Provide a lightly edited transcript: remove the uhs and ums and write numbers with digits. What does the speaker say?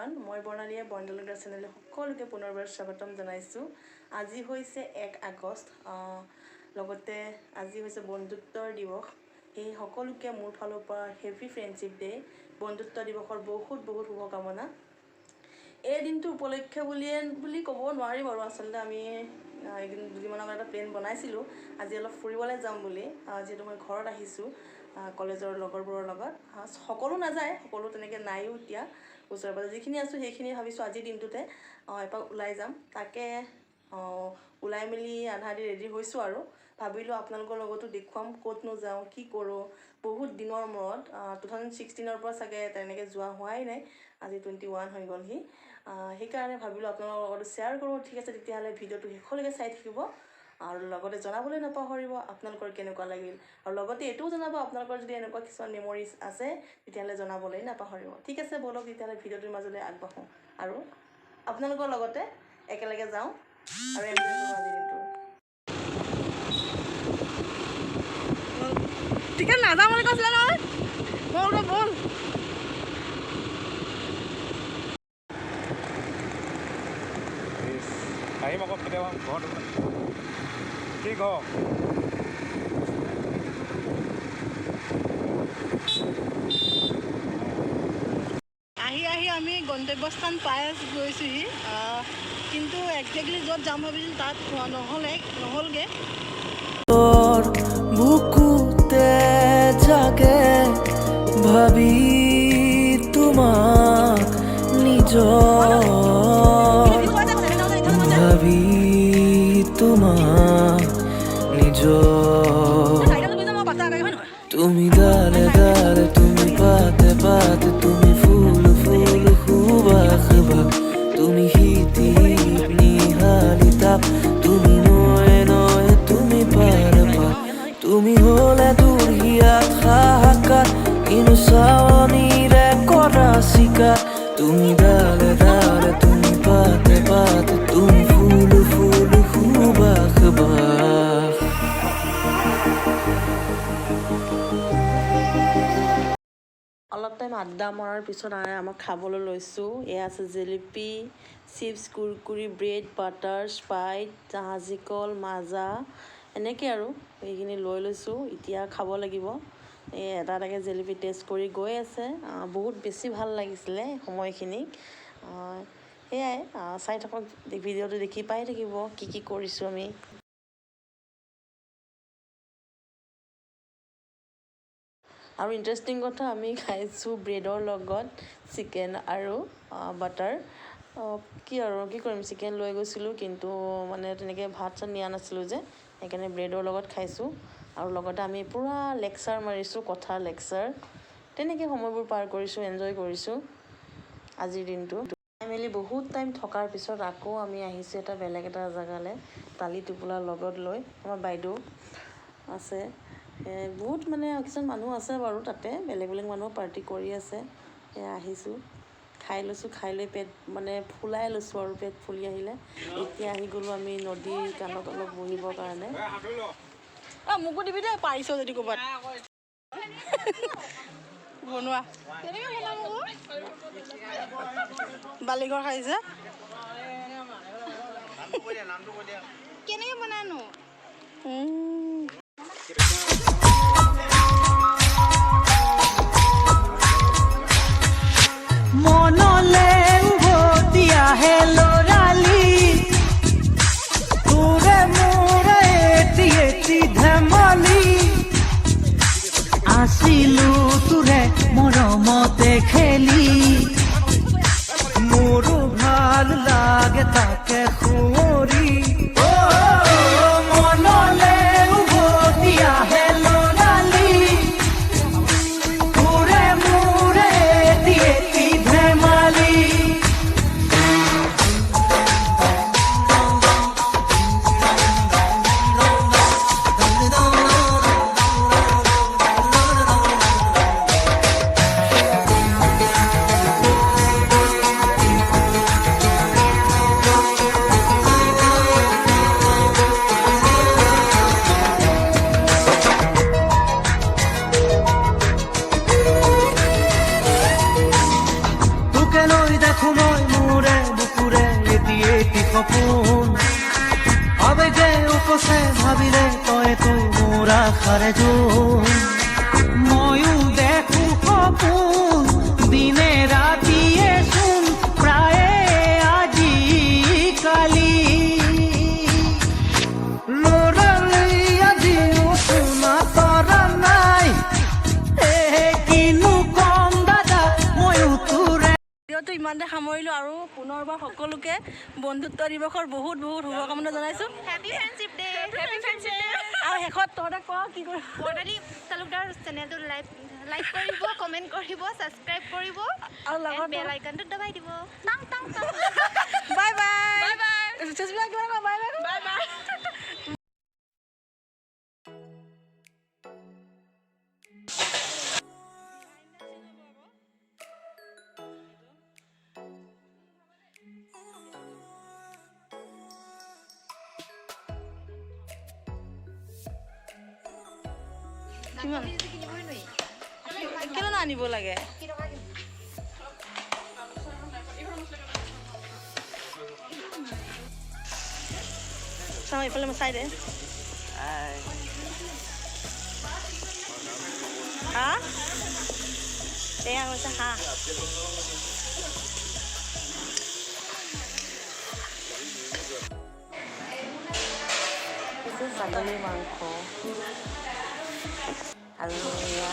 Everyone মই বৰ্ণালীয়ে বৰ্ণালীৰ চেনেলে সকলোকে পুনৰবাৰ স্বাগতম জনাইছোঁ। আজি হৈছে 1 আগষ্ট, লগতে আজি হৈছে বন্ধুত্বৰ দিৱস। এই সকলোকে মোৰ ফালৰ পৰা হেপী ফ্ৰেণ্ডশ্বিপ ডে। বন্ধুত্ব দিৱসৰ বহুত বহুত শুভকামনা। এই দিনটো উপলক্ষে বুলি ক'ব নোৱাৰি বাৰু। আচলতে আমি দুদিনমানৰ এটা প্লেন বনাইছিলোঁ আজি অলপ ফুৰিবলৈ যাম বুলি, যিহেতু মই ঘৰত আহিছোঁ কলেজৰ লগৰবোৰৰ লগত। সকলো নাযায়, সকলো তেনেকৈ নাইও এতিয়া ওচৰে পাজৰে যিখিনি আছোঁ সেইখিনি ভাবিছোঁ আজিৰ দিনটোতে এপাক ওলাই যাম। তাকে ওলাই মেলি আধা আধি ৰেডি হৈছোঁ আৰু ভাবিলোঁ আপোনালোকৰ লগতো দেখুৱাম ক'তনো যাওঁ, কি কৰোঁ। বহুত দিনৰ মূৰত 2016 পৰা চাগে তেনেকৈ যোৱা হোৱাই নাই, আজি 21 হৈ গ'লহি। সেইকাৰণে ভাবিলোঁ আপোনালোকৰ লগতো শ্বেয়াৰ কৰোঁ। ঠিক আছে, তেতিয়াহ'লে ভিডিঅ'টো শেষলৈকে চাই থাকিব আৰু লগতে জনাবলৈ নাপাহৰিব আপোনালোকৰ কেনেকুৱা লাগিল, আৰু লগতে এইটোও জনাব আপোনালোকৰ যদি এনেকুৱা কিছুমান মেমৰিজ আছে তেতিয়াহ'লে জনাবলৈ নাপাহৰিব। ঠিক আছে, ব'লক তেতিয়াহ'লে ভিডিঅ'টোৰ মাজলৈ আগবাঢ়োঁ আৰু আপোনালোকৰ লগতে একেলগে যাওঁ আৰু এনজয় কৰোঁ আজিৰ দিনটো। টিকেট নাযাওঁ বুলি কৈছিলে নহয়, ব'ল ব'ল। আহিম আকৌ কেতিয়াবা ঘৰত ঠিক হওক। আহি আমি গন্তব্যস্থান পাই গৈছোঁহি, কিন্তু একজেক্টলি য'ত যাম ভাবিছিলোঁ তাত নহ'লগৈ। বুকুতে জাগে ভাবি তোমাক নিজৰ, ভাবি তোমাক নিজৰ। তুমি গালে গালে, তুমি পাতে পাতে, তুমি ফুল ফুল সুবাস বাস, তুমি শীতি নিহালি তাপ, তুমি নয়ে নয়ে, তুমি পাৰ পা, তুমি হলে দূৰ হিয়াত হাহাকাৰ, কিনো চাৱনিৰে কৰা চিকাৰ। তুমি ডালে ডালে, তুমি পাতে পাতে, তুমি ফুল ফুল সুবাস বাস। অলপ টাইম আড্ডা মৰাৰ পিছত আমাক খাবলৈ লৈছোঁ। এয়া আছে jalebi, chips, Kurkure, bread, butter, Sprite, জাহাজী কল, মাজা, এনেকৈ আৰু এইখিনি লৈ লৈছোঁ। এতিয়া খাব লাগিব। এই এটা এটাকৈ জেলেপি টেষ্ট কৰি গৈ আছে। বহুত বেছি ভাল লাগিছিলে সময়খিনি। সেয়াই চাই থাকক, ভিডিঅ'টো দেখি পাই থাকিব কি কৰিছোঁ আমি। আৰু ইণ্টাৰেষ্টিং কথা, আমি খাইছোঁ ব্ৰেডৰ লগত চিকেন আৰু বাটাৰ। কি কৰিম, চিকেন লৈ গৈছিলোঁ কিন্তু মানে তেনেকৈ ভাত চাত নিয়া নাছিলোঁ যে, সেইকাৰণে ব্ৰেডৰ লগত খাইছোঁ। আৰু লগতে আমি পূৰা লেকচাৰ মাৰিছোঁ, কথাৰ লেকচাৰ। তেনেকৈ সময়বোৰ পাৰ কৰিছোঁ, এনজয় কৰিছোঁ আজিৰ দিনটো। খাই মেলি বহুত টাইম থকাৰ পিছত আকৌ আমি আহিছোঁ এটা বেলেগ এটা জেগালৈ, তালি টোপোলা লগত লৈ। আমাৰ বাইদেউ আছে, বহুত মানে কিছুমান মানুহ আছে বাৰু তাতে, বেলেগ বেলেগ মানুহ পাৰ্টি কৰি আছে। সেয়া আহিছোঁ, খাই লৈছোঁ, খাই লৈ পেট মানে ফুলাই লৈছোঁ আৰু পেট ফুলি আহিলে। এতিয়া আহি গ'লোঁ আমি নদীৰ কাণত অলপ বহিবৰ কাৰণে। মোকো দিবি দেই, পাৰিছ যদি ক'ৰবাত বনোৱা। বালিঘৰ খাইছে, কেনেকৈ বনানো? মনলে উভতি আহে লৰালি, তোৰে মোৰে এটি এটি ধেমালি, আছিলো তোৰে মৰমতে খেলি, মোৰো ভাল লাগে তাকে সুঁৱৰি। মনলে এটি সপোন আবেগে উপচে ভাবিলে তইতো মোৰ আশাৰে জোন ময়ো দেখো সপোন দিনে ৰাতিয়ে চোন প্ৰায়ে আজিকালি লৰালি আজিও শুনা তৰা নাই কিনো কম দাদা ময়ো তোৰে ভিডিঅ'টো ইমানতে সামৰিলোঁ আৰু পুনৰবাৰ সকলোকে বন্ধুত্ব দিৱসৰ বহুত বহুত শুভকামনা জনাইছোঁ happy friendship day happy friendship day আৰু শেষত তহঁতে ক কি কৰিব বৰ্ণালী তালুকদাৰ চেনেলটো লাইক কৰিব কমেণ্ট কৰিব ছাবস্ক্ৰাইব কৰিব আৰু লগত বেল আইকনটো দবাই দিব টাং টাং টাং bye bye bye bye Sushmita কিমান কয় বাই বাই বাই বাই কিমান কেলৈ আনিব লাগে চাওঁ এইফালে মই চাই দে হাঁহ এয়া হৈছে হাঁহ ছাগলীৰ মাংস আৰু এয়া